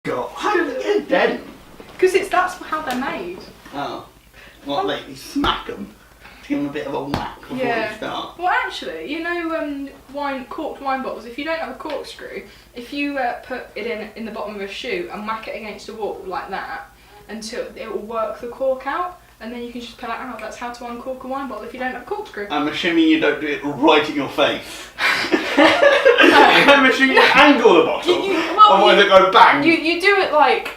God, how did it get dead? Because that's how they're made. Oh. What, like you smack them? Give them a bit of a whack before you start? Well, actually, you know, corked wine bottles, if you don't have a corkscrew, if you put it in the bottom of a shoe and whack it against a wall like that, until it will work the cork out, and then you can just pull it out. That's how to uncork a wine bottle if you don't have a corkscrew. I'm assuming you don't do it right in your face. I'm assuming you angle the bottle, otherwise it go bang. You do it like,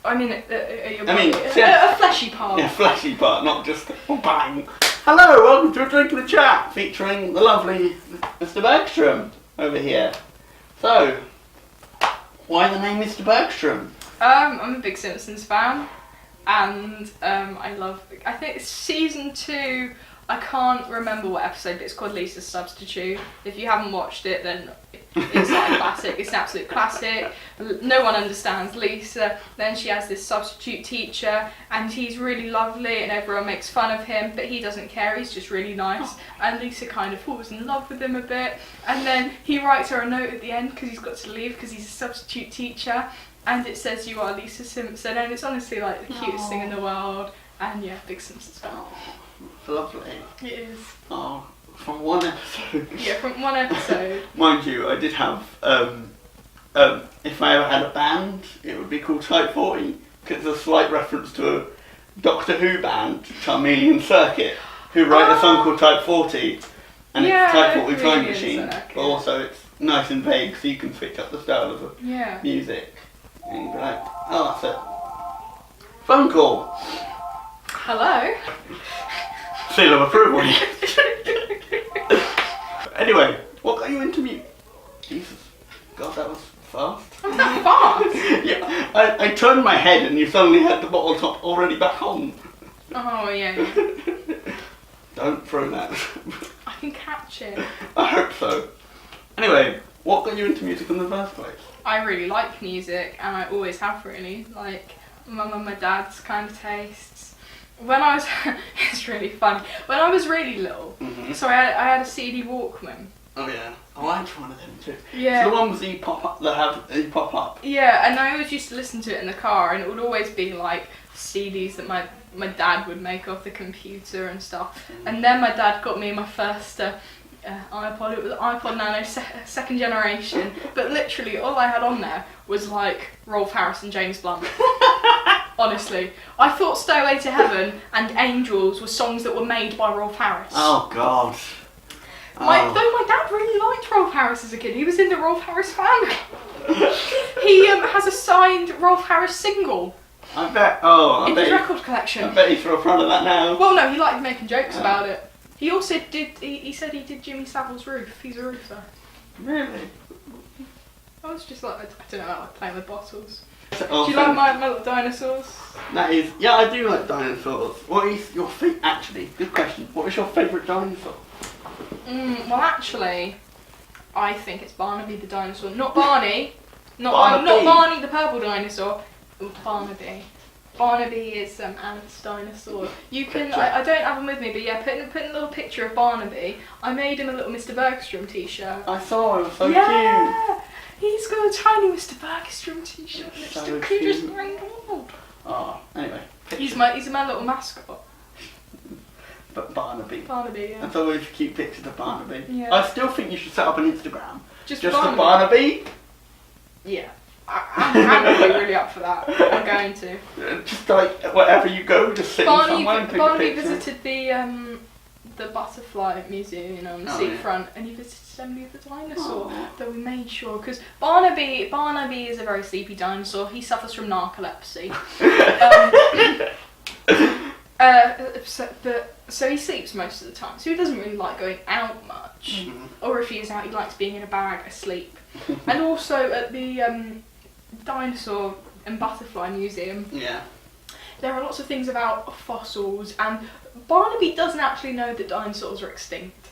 a fleshy part. Yeah, fleshy part, not just bang. Hello, welcome to A Drink and a Chat, featuring the lovely Mr Bergstrom over here. So, why the name Mr Bergstrom? I'm a big Simpsons fan, and I think it's season 2. I can't remember what episode, but it's called Lisa's Substitute. If you haven't watched it, then it's like a classic. It's an absolute classic. No one understands Lisa. Then she has this substitute teacher, and he's really lovely, and everyone makes fun of him, but he doesn't care. He's just really nice. And Lisa kind of falls in love with him a bit. And then he writes her a note at the end because he's got to leave because he's a substitute teacher. And it says, "You are Lisa Simpson," and it's honestly like the cutest thing in the world. And yeah, big Simpsons fan. Lovely. It is. Oh, from one episode. Yeah, from one episode. Mind you, I did have, if I ever had a band, it would be called Type 40, because it's a slight reference to a Doctor Who band, Charmeleon Circuit, who write a song called Type 40, and it's Type 40 Time Machine, but also it's nice and vague, so you can switch up the style of the music. And you'd be like, oh, that's it. Phone call. Hello. Seal of approval. Anyway, what got you into music? Jesus, God, that was fast. Was that fast? Yeah, I turned my head and you suddenly had the bottle top already back on. Oh yeah. Don't throw that. I can catch it. I hope so. Anyway, what got you into music in the first place? I really like music, and I always have really. Like my mum and my dad's kind of tastes. When I was, it's really funny. When I was really little, so I had a CD Walkman. Oh yeah. Oh, I had one of them too. Yeah. So the ones that you pop up, pop up. Yeah, and I always used to listen to it in the car, and it would always be like CDs that my dad would make off the computer and stuff. And then my dad got me my first iPod. It was an iPod Nano second generation, but literally all I had on there was like Rolf Harris and James Blunt. Honestly, I thought Stairway to Heaven and Angels were songs that were made by Rolf Harris. Oh God. Though my dad really liked Rolf Harris as a kid. He was in the Rolf Harris fan. He has a signed Rolf Harris single. I bet. In his record collection. I bet he's for a front of that now. Well, no, he liked making jokes about it. He also did. He said he did Jimmy Savile's roof. He's a roofer. Really? I was just like, I don't know, I like playing with bottles. Oh, do you like my little dinosaurs? That is, yeah, I do like dinosaurs. What is your actually, good question, what is your favourite dinosaur? Well actually, I think it's Barnaby the dinosaur. Not Barney. Not Barney the purple dinosaur. Barnaby. Barnaby is Ant's dinosaur. You can, I don't have him with me, but yeah, putting a little picture of Barnaby. I made him a little Mr Bergstrom t-shirt. I saw him, so cute. He's got a tiny Mr Bergstrom t-shirt. It's the cutest thing in the world. Oh, anyway. He's my little mascot. But Barnaby. Barnaby, yeah. That's always cute pictures of Barnaby. Yeah. I still think you should set up an Instagram. Just for Barnaby? Yeah. I'm really up for that. I'm going to. Just like wherever you go, just sit somewhere and take a picture. Barnaby visited the butterfly museum on the seafront, and he visited Emily the dinosaur. But we made sure, because Barnaby is a very sleepy dinosaur. He suffers from narcolepsy. So he sleeps most of the time. So he doesn't really like going out much. Or if he is out, he likes being in a bag asleep. And also at the Dinosaur and Butterfly Museum, there are lots of things about fossils, and Barnaby doesn't actually know that dinosaurs are extinct.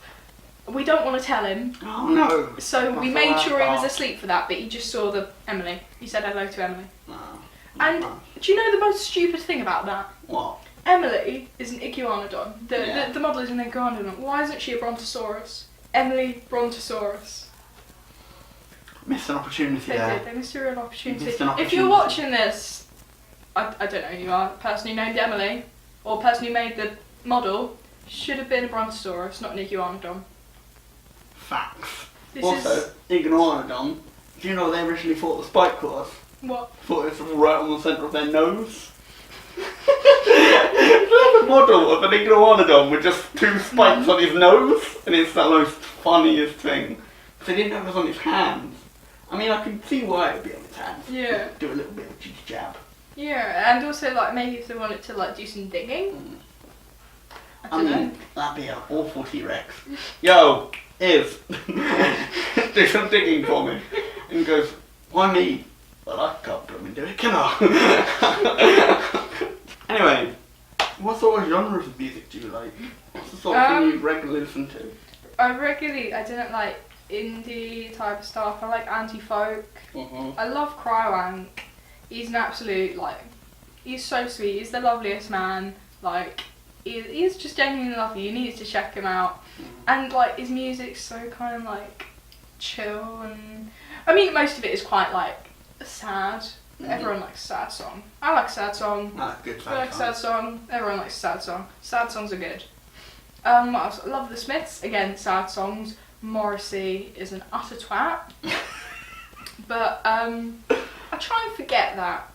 We don't want to tell him. Oh no. So we made sure he was asleep for that, but he just saw Emily. He said hello to Emily. And do you know the most stupid thing about that? What? Emily is an iguanodon. The model is an iguanodon. Why isn't she a brontosaurus? Emily Brontosaurus. Missed an opportunity They there. did. They missed a real opportunity. Missed an If you're opportunity. watching this, I don't know who you are. Person who named Emily, or person who made the model, should have been a Brontosaurus, not an Iguanodon. Facts. This Also, is Iguanodon, do you know what they originally thought the spike was? what? Thought it was right on the centre of their nose. There's a model of an Iguanodon with just 2 spikes on his nose, and it's the most funniest thing. They didn't know it was on his hands. I mean, I can see why it would be on his hands. Yeah. Do a little bit of jab. Yeah, and also like maybe if they wanted to like do some digging. I I don't know. mean, that'd be an awful T-Rex. Yo, Iz, do some digging for me. And he goes, why me? Well, I can't blooming do it, can I? Anyway, what sort of genres of music do you like? What's the sort of thing you regularly listen to? I didn't like indie type of stuff. I like anti-folk. I love Cryowank. He's an absolute, like, he's so sweet. He's the loveliest man. Like, he's just genuinely lovely. You need to check him out. And, like, his music's so kind of, like, chill. And I mean, most of it is quite, like, sad. Everyone likes a sad song. I like a sad song. Ah, good I like a sad song. Everyone likes a sad song. Sad songs are good. What else? I love the Smiths. Again, sad songs. Morrissey is an utter twat. But I try and forget that.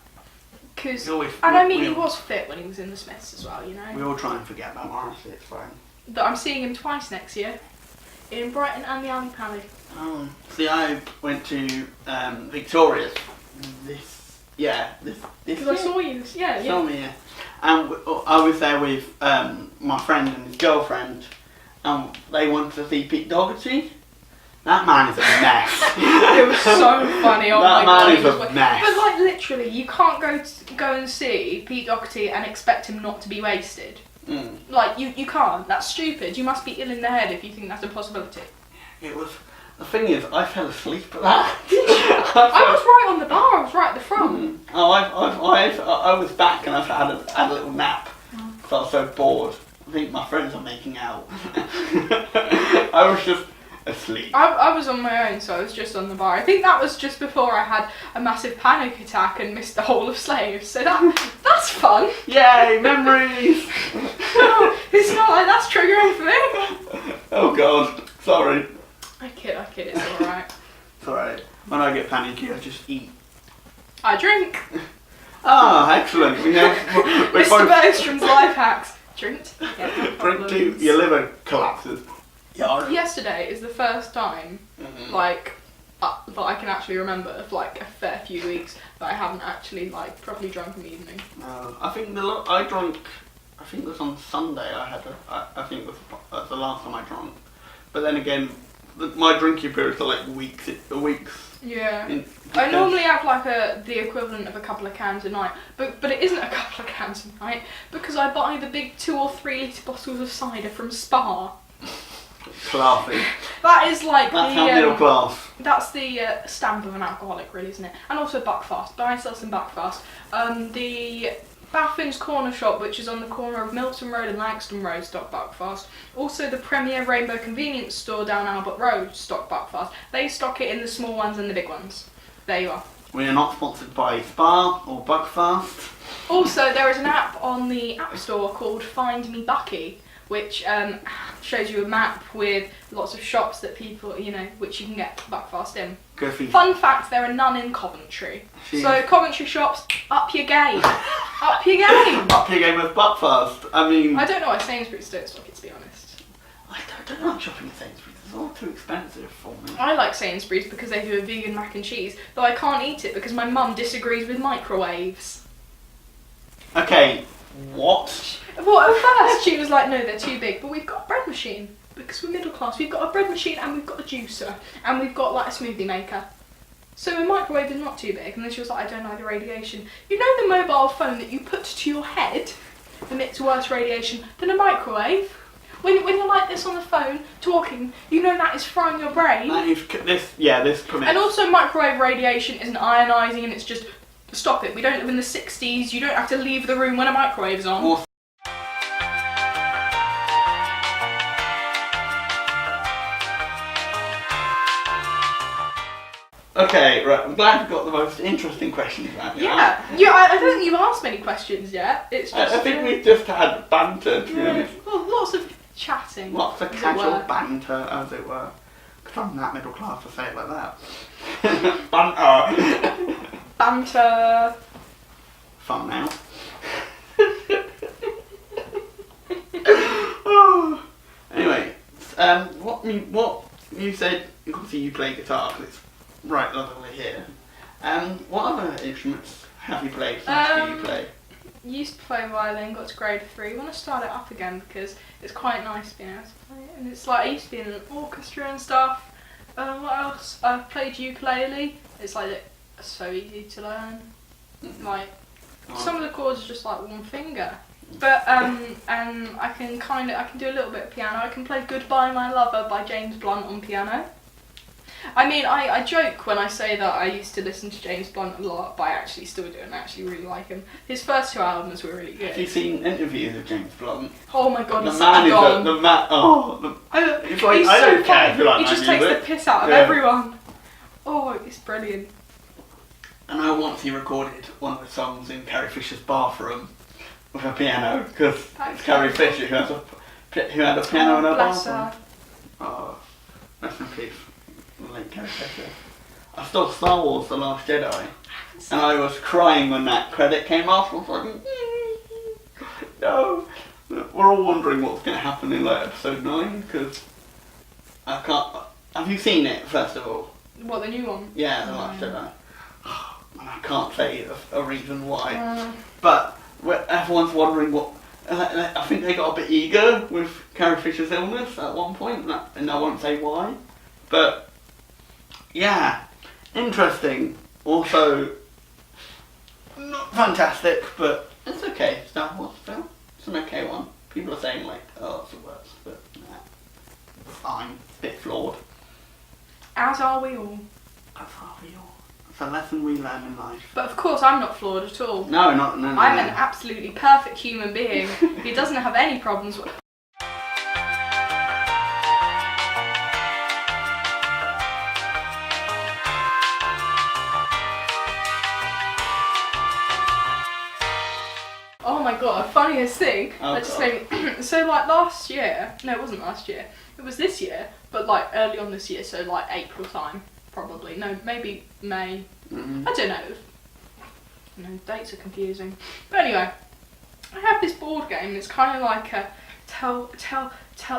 He was fit when he was in the Smiths as well, you know. We all try and forget about Morrissey, it's fine. But I'm seeing him twice next year. In Brighton and the Alley Pally. See, I went to Victoria's this Because I saw you. Yeah. Saw me, yeah. And I was there with my friend and his girlfriend, and they wanted to see Pete Doherty. That man is a mess. It was so funny. Oh that my man god, is a mess. But like literally, you can't go and see Pete Doherty and expect him not to be wasted. Like you can't. That's stupid. You must be ill in the head if you think that's a possibility. It was. The thing is, I fell asleep at that. I was right on the bar. I was right at the front. Oh, I was back and I had a little nap because I was so bored. I think my friends are making out. I was just asleep. I was on my own, so I was just on the bar. I think that was just before I had a massive panic attack and missed the whole of Slaves. So that's fun. Yay, memories! It's not like that's triggering for me. Oh god, sorry. I kid, it's alright. It's alright. When I get panicky, I just eat. I drink. Ah, excellent. Mr Bergstrom's life hacks. Drink. Drink till your liver collapses. Yesterday is the first time, like, that I can actually remember of like a fair few weeks that I haven't actually like properly drunk in the evening. I think I drank. I think it was on Sunday. I think it was the last time I drank. But then again, my drinking periods are like weeks. Yeah. I normally have like the equivalent of a couple of cans a night, but it isn't a couple of cans a night because I buy the big 2 or 3 litre bottles of cider from Spa. Classy. That is like that's how middle class. That's the stamp of an alcoholic, really, isn't it? And also Buckfast. But I sell some Buckfast. The Baffin's Corner Shop, which is on the corner of Milton Road and Langston Road, stock Buckfast. Also the Premier Rainbow Convenience Store down Albert Road, stock Buckfast. They stock it in the small ones and the big ones. There you are. We are not sponsored by Spa or Buckfast. Also, there is an app on the App Store called Find Me Bucky, which shows you a map with lots of shops that people, which you can get Buckfast in. Fun fact, there are none in Coventry. Jeez. So Coventry shops, up your game. Up your game. Up your game with Buckfast. I mean, I don't know why Sainsbury's don't stock it, to be honest. I don't like shopping at Sainsbury's. It's all too expensive for me. I like Sainsbury's because they do a vegan mac and cheese, though I can't eat it because my mum disagrees with microwaves. Okay, what? Well, at first she was like, no, they're too big, but we've got a bread machine. Because we're middle class, we've got a bread machine and we've got a juicer and we've got like a smoothie maker. So a microwave is not too big. And then she was like, I don't like the radiation. You know the mobile phone that you put to your head emits worse radiation than a microwave? When you're like this on the phone, talking, you know that is frying your brain. That is, this permits. And also microwave radiation isn't ionising and it's just, stop it. We don't live in the 60s, you don't have to leave the room when a microwave's on. Okay, right. I'm glad we got the most interesting questions out. Yeah. I don't think you've asked many questions yet. It's just. I think we've just had banter. Well, lots of chatting. Lots of casual banter, as it were. Because I'm that middle class to say it like that. Banter. Banter. Thumbnail. Oh. Anyway, what you said? Obviously, you play guitar because it's right over here. What other instruments have you played? Do you play? Used to play violin, got to grade 3. Want to start it up again because it's quite nice being able to play it. And it's like I used to be in an orchestra and stuff. What else? I've played ukulele. It's like so easy to learn. Like some of the chords are just like one finger. But and I can do a little bit of piano. I can play Goodbye My Lover by James Blunt on piano. I mean, I joke when I say that I used to listen to James Blunt a lot, but I actually still do and I actually really like him. His first 2 albums were really good. Have you seen interviews of James Blunt? Oh my god, The he's man so gone. is the man. Oh, He's like, I so don't care if you funny. like He just my takes the music. piss out of Yeah. everyone. Oh, it's brilliant. I know once he recorded one of the songs in Carrie Fisher's bathroom with a piano because it's Carrie Fisher who had a piano in her Bless bathroom. her. Oh, rest in peace, late Carrie Fisher. I saw Star Wars: The Last Jedi, and I was crying when that credit came off. I was like, no. We're all wondering what's going to happen in like episode 9 because I can't. Have you seen it first of all? What, the new one? Yeah, The Last Jedi. I can't say a reason why, but everyone's wondering what. I think they got a bit eager with Carrie Fisher's illness at one point, and I won't say why. But yeah, interesting. Also, not fantastic, but it's okay. Star Wars film, it's an okay one. People are saying like, oh, it's the worst, but nah, it's fine. Bit flawed. As are we all. As are we all. It's a lesson we learn in life. But of course, I'm not flawed at all. No. I'm an absolutely perfect human being who doesn't have any problems with. Oh my god, funniest thing. That just made me. So like last year, no, it wasn't last year. It was this year, but like early on this year, so like April time, probably. No, maybe May. Mm-hmm. I don't know. Dates are confusing. But anyway, I have this board game. It's kind of like a tell.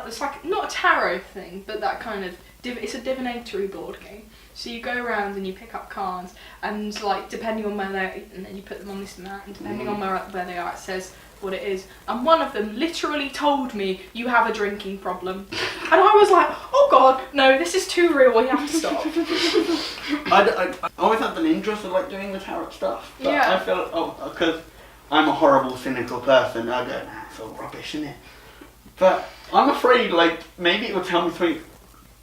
It's like not a tarot thing, but that kind of. It's a divinatory board game. So you go around and you pick up cards, and like depending on where they're, and then you put them on this and that, and depending on where they are, it says what it is. And one of them literally told me, "You have a drinking problem," and I was like, "Oh God, no! This is too real. We have to stop." I always had an interest in like doing the tarot stuff, but Yeah. I feel because I'm a horrible, cynical person. I go, nah, it's all rubbish, isn't it? But I'm afraid like maybe it would tell me something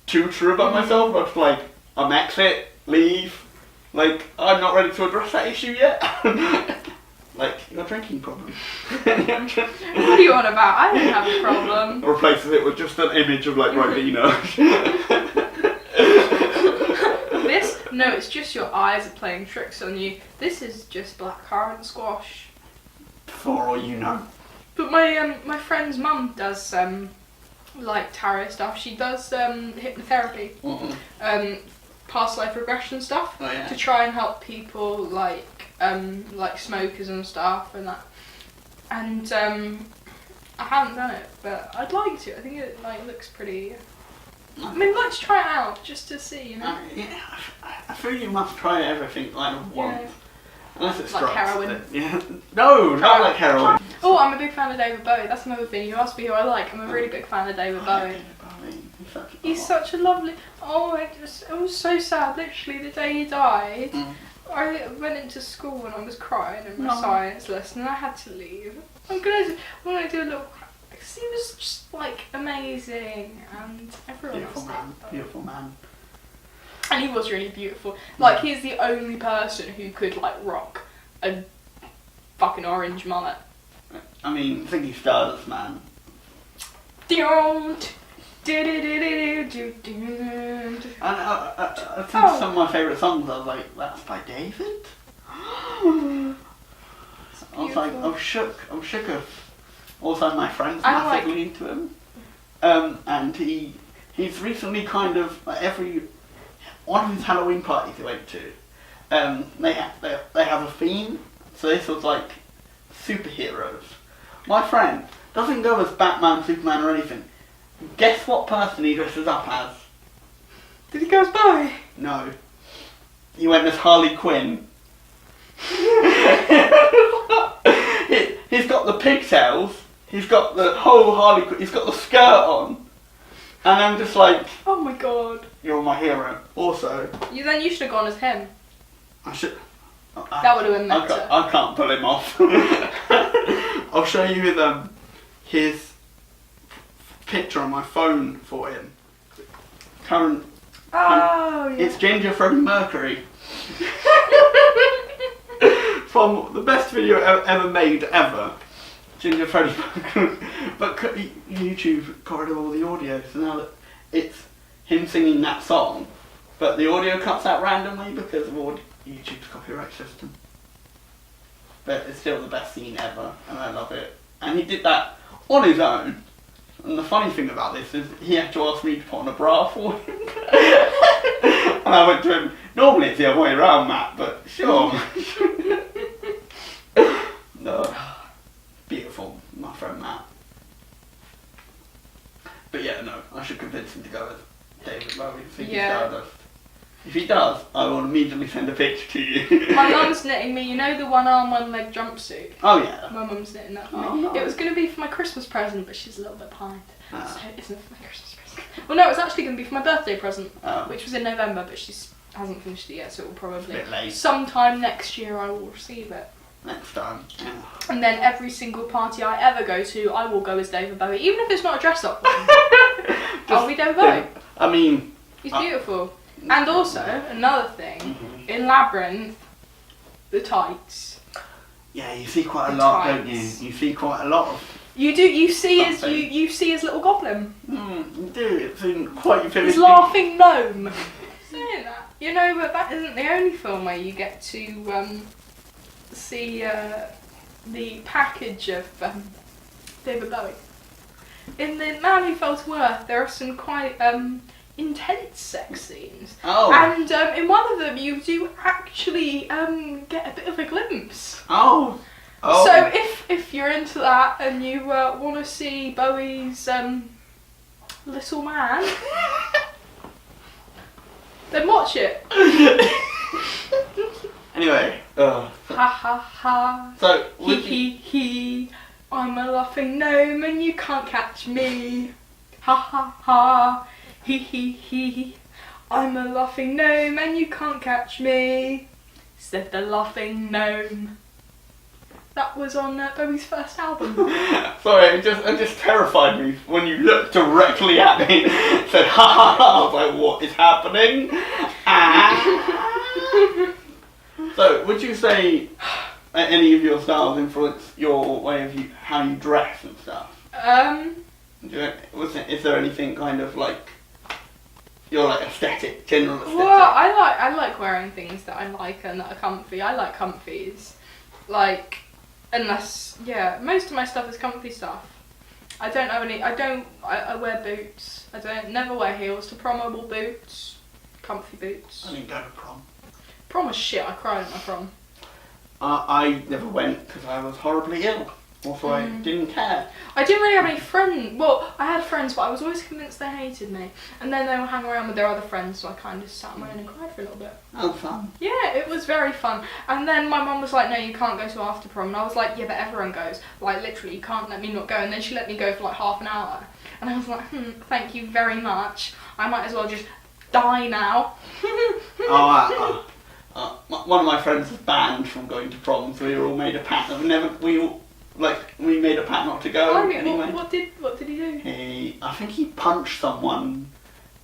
too true about myself. But like I'm exit, leave. Like I'm not ready to address that issue yet. Like your drinking problem. What are you on about? I don't have a problem. Replaces it with just an image of like Ribena. This? No, it's just your eyes are playing tricks on you. This is just blackcurrant squash. For all you know. But my friend's mum does like tarot stuff. She does hypnotherapy, past life regression stuff to try and help people like smokers and stuff and that. And I haven't done it, but I'd like to. I think it like looks pretty. I mean, let's try it out just to see, you know. Yeah, I feel you must try everything like once. Yeah. Unless it's Like drugs, heroin. then- Yeah. No, not like heroin. Oh, I'm a big fan of David Bowie. That's another thing. You asked me who I like. I'm a really big fan of David Bowie. He's such a lovely. Oh, it was so sad. Literally, the day he died, I went into school and I was crying in my science lesson, and I had to leave. I'm gonna do a little. Because he was just like amazing, and everyone else did. Beautiful man. And he was really beautiful. Like he's the only person who could like rock a fucking orange mullet. I mean, I think he stardust, man. Don't. And I think some of my favourite songs, I was like, that's by David? I was like, I'm shook of. Also, my friend's massively into him. And he's recently kind of, like, one of his Halloween parties he went to, they have a theme. So this was like superheroes. My friend doesn't go as Batman, Superman or anything. Guess what person he dresses up as? Did he go as Bowie? No. He went as Harley Quinn. He's got the pigtails. He's got the whole Harley Quinn. He's got the skirt on. And I'm just like... Oh my god. You're my hero. Also... Then you should have gone as him. I should... That would have been better. I can't pull him off. I'll show you his picture on my phone for him. Current... Oh, yeah. It's Ginger Freddie Mercury. From the best video ever made, ever. Ginger Freddie Mercury. But YouTube got rid of all the audio, so now that it's him singing that song, but the audio cuts out randomly because of YouTube's copyright system. But it's still the best scene ever, and I love it. And he did that on his own. And the funny thing about this is he had to ask me to put on a bra for him. And I went to him, normally it's the other way around, Matt, but sure. No. Beautiful, my friend Matt. But yeah, no, I should convince him to go with David Bowie. If he does, I will immediately send a picture to you. My mum's knitting me, you know the one arm, one leg jumpsuit? Oh yeah. My mum's knitting that for me. Oh, nice. It was going to be for my Christmas present, but she's a little bit behind. So it isn't for my Christmas present. Well, no, it was actually going to be for my birthday present, which was in November, but she hasn't finished it yet, so it will probably... It's a bit late. Sometime next year I will receive it. Next time. Yeah. And then every single party I ever go to, I will go as David Bowie, even if it's not a dress-up one. I'll be David Bowie. I mean... He's beautiful. And also, another thing, in Labyrinth, the tights. Yeah, you see quite a lot, don't you? You see quite a lot of... You do, you see his little goblin. You do, it's in quite vividly... His laughing gnome. Saying that. You know, but that isn't the only film where you get to see the package of David Bowie. In The Man Who Fell to Earth, there are some quite intense sex scenes. Oh. And in one of them, you do actually get a bit of a glimpse. Oh. Oh. So if you're into that and you want to see Bowie's little man, then watch it. Anyway. Ha ha ha. So, He. I'm a laughing gnome and you can't catch me. Ha ha ha. He. I'm a laughing gnome and you can't catch me. Said the laughing gnome. That was on Bowie's first album. Sorry, it just terrified me when you looked directly at me. Said ha ha ha. I was like, what is happening? So, would you say any of your styles influence your way of how you dress and stuff? Is there anything kind of like your like general aesthetic? Well, I like wearing things that I like and that are comfy. I like comfies, like most of my stuff is comfy stuff. I wear boots. Never wear heels. To prom I wore boots, comfy boots. I didn't go to prom. Prom was shit. I cried at my prom. I never went because I was horribly ill. Also, I didn't care. I didn't really have any friends. Well, I had friends, but I was always convinced they hated me. And then they would hang around with their other friends, so I kind of sat on my own and cried for a little bit. Oh, fun. Yeah, it was very fun. And then my mum was like, no, you can't go to after prom. And I was like, yeah, but everyone goes. Like, literally, you can't let me not go. And then she let me go for like half an hour. And I was like, thank you very much. I might as well just die now. One of my friends was banned from going to prom, so we were all made a pact of we made a pact not to go. Anyway. What did he do? I think he punched someone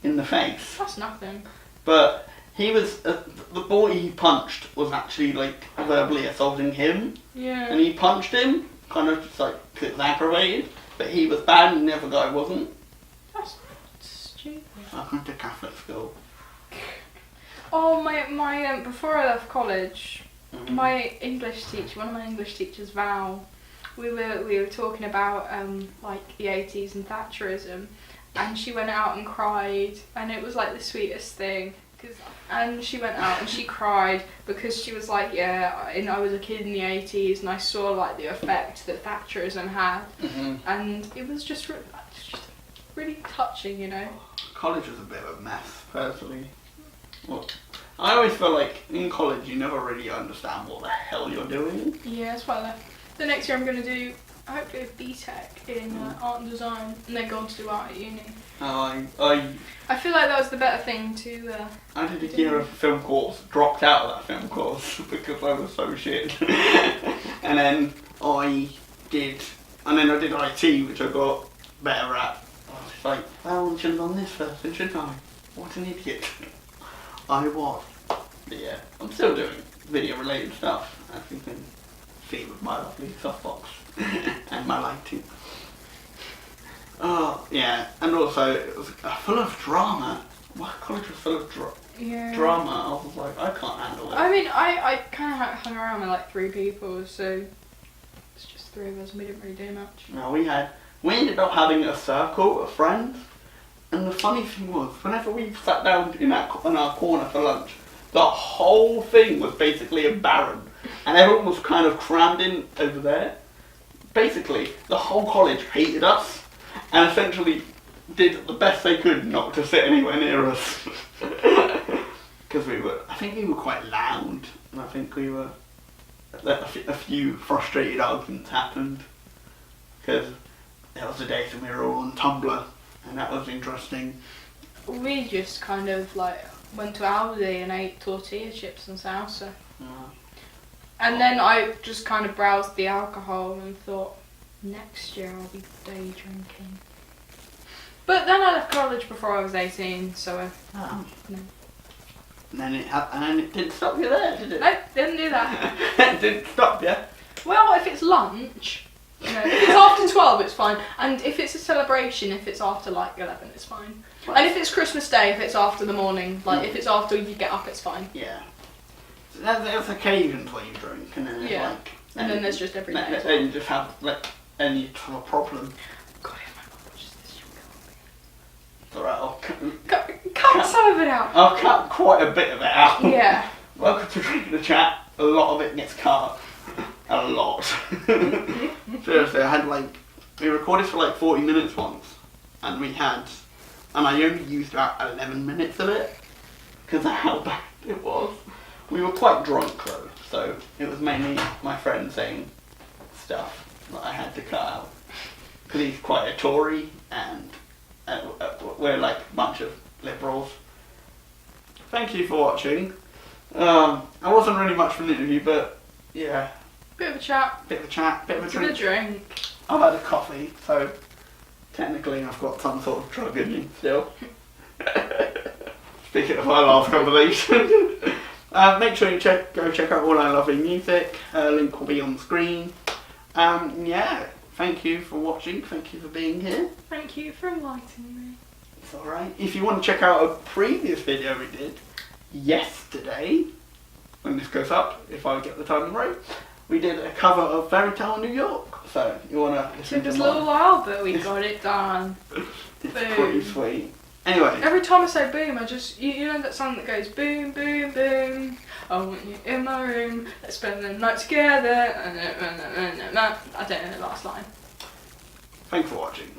in the face. That's nothing. But he was the boy he punched was actually like verbally assaulting him. Yeah. And he punched him, kind of just like because it was aggravated. But he was banned, and the other guy wasn't. That's Welcome to Catholic school. Oh, my before I left college, Mm-hmm. my English teacher, one of my English teachers, Val, we were talking about like the 80s and Thatcherism, and she went out and cried, and it was like the sweetest thing. And she went out and she cried because she was like, yeah, and I was a kid in the 80s and I saw like the effect that Thatcherism had, and it was just really touching, you know. College was a bit of a mess, personally. Well, I always feel like in college you never really understand what the hell you're doing. Yeah, that's why I left. The next year I'm going to do, I hope to do a BTEC in art and design, and then go on to do art at uni. I feel like that was the better thing to I did a year of film course, dropped out of that film course because I was so shit. and then I did IT, which I got better at. I was like, well, I should have done this first, shouldn't I? What an idiot. I was. But yeah, I'm still doing video related stuff, as you can see with my lovely softbox and my lighting. Oh, yeah, and also it was full of drama. My college was full of drama. I was like, I can't handle it. I mean, I kind of hung around with like 3 people, so it's just 3 of us and we didn't really do much. No, we ended up having a circle of friends, and the funny thing was, whenever we sat down in our corner for lunch, the whole thing was basically a barren, and everyone was kind of crammed in over there. Basically, the whole college hated us, and essentially did the best they could not to sit anywhere near us. Because I think we were quite loud, and I think a few frustrated arguments happened. Because there was a day when we were all on Tumblr, and that was interesting. We just kind of like went to Aldi and ate tortilla chips and salsa. And then I just kind of browsed the alcohol and thought, next year I'll be day drinking. But then I left college before I was 18, so no. And then it didn't stop you there, did it? No, didn't do that. It didn't stop you. Well, if it's lunch, you know, if it's after 12, it's fine. And if it's a celebration, if it's after like 11, it's fine. And if it's Christmas Day, if it's after the morning, like if it's after you get up, it's fine. Yeah. So there's occasions where you drink, and then there's like... And then there's just every day. Then you just have, and you have a problem. God, if my mum watches this, she'll kill me. It's alright, I'll cut some of it out. I'll cut quite a bit of it out. Yeah. Welcome to Drinking the Chat. A lot of it gets cut. A lot. Seriously, we recorded for like 40 minutes once, and I only used about 11 minutes of it, because of how bad it was. We were quite drunk though, so it was mainly my friend saying stuff that I had to cut out. Because he's quite a Tory, and we're like a bunch of liberals. Thank you for watching. I wasn't really much for an interview, but yeah. Bit of a chat. Bit of a drink. A drink. I've had a coffee, so technically I've got some sort of drug in me still. Speaking of our last conversation. Make sure you go check out all our lovely music. Link will be on the screen. Yeah, thank you for watching. Thank you for being here. Thank you for enlightening me. It's alright. If you want to check out a previous video we did yesterday, when this goes up, if I get the timing right, we did a cover of Fairy Tale New York. So you want to listen to it took us a little while, but we got it done. It's pretty sweet. Anyway. Every time I say boom, I just, you know that song that goes boom, boom, boom. I want you in my room. Let's spend the night together. I don't know the last line. Thanks for watching.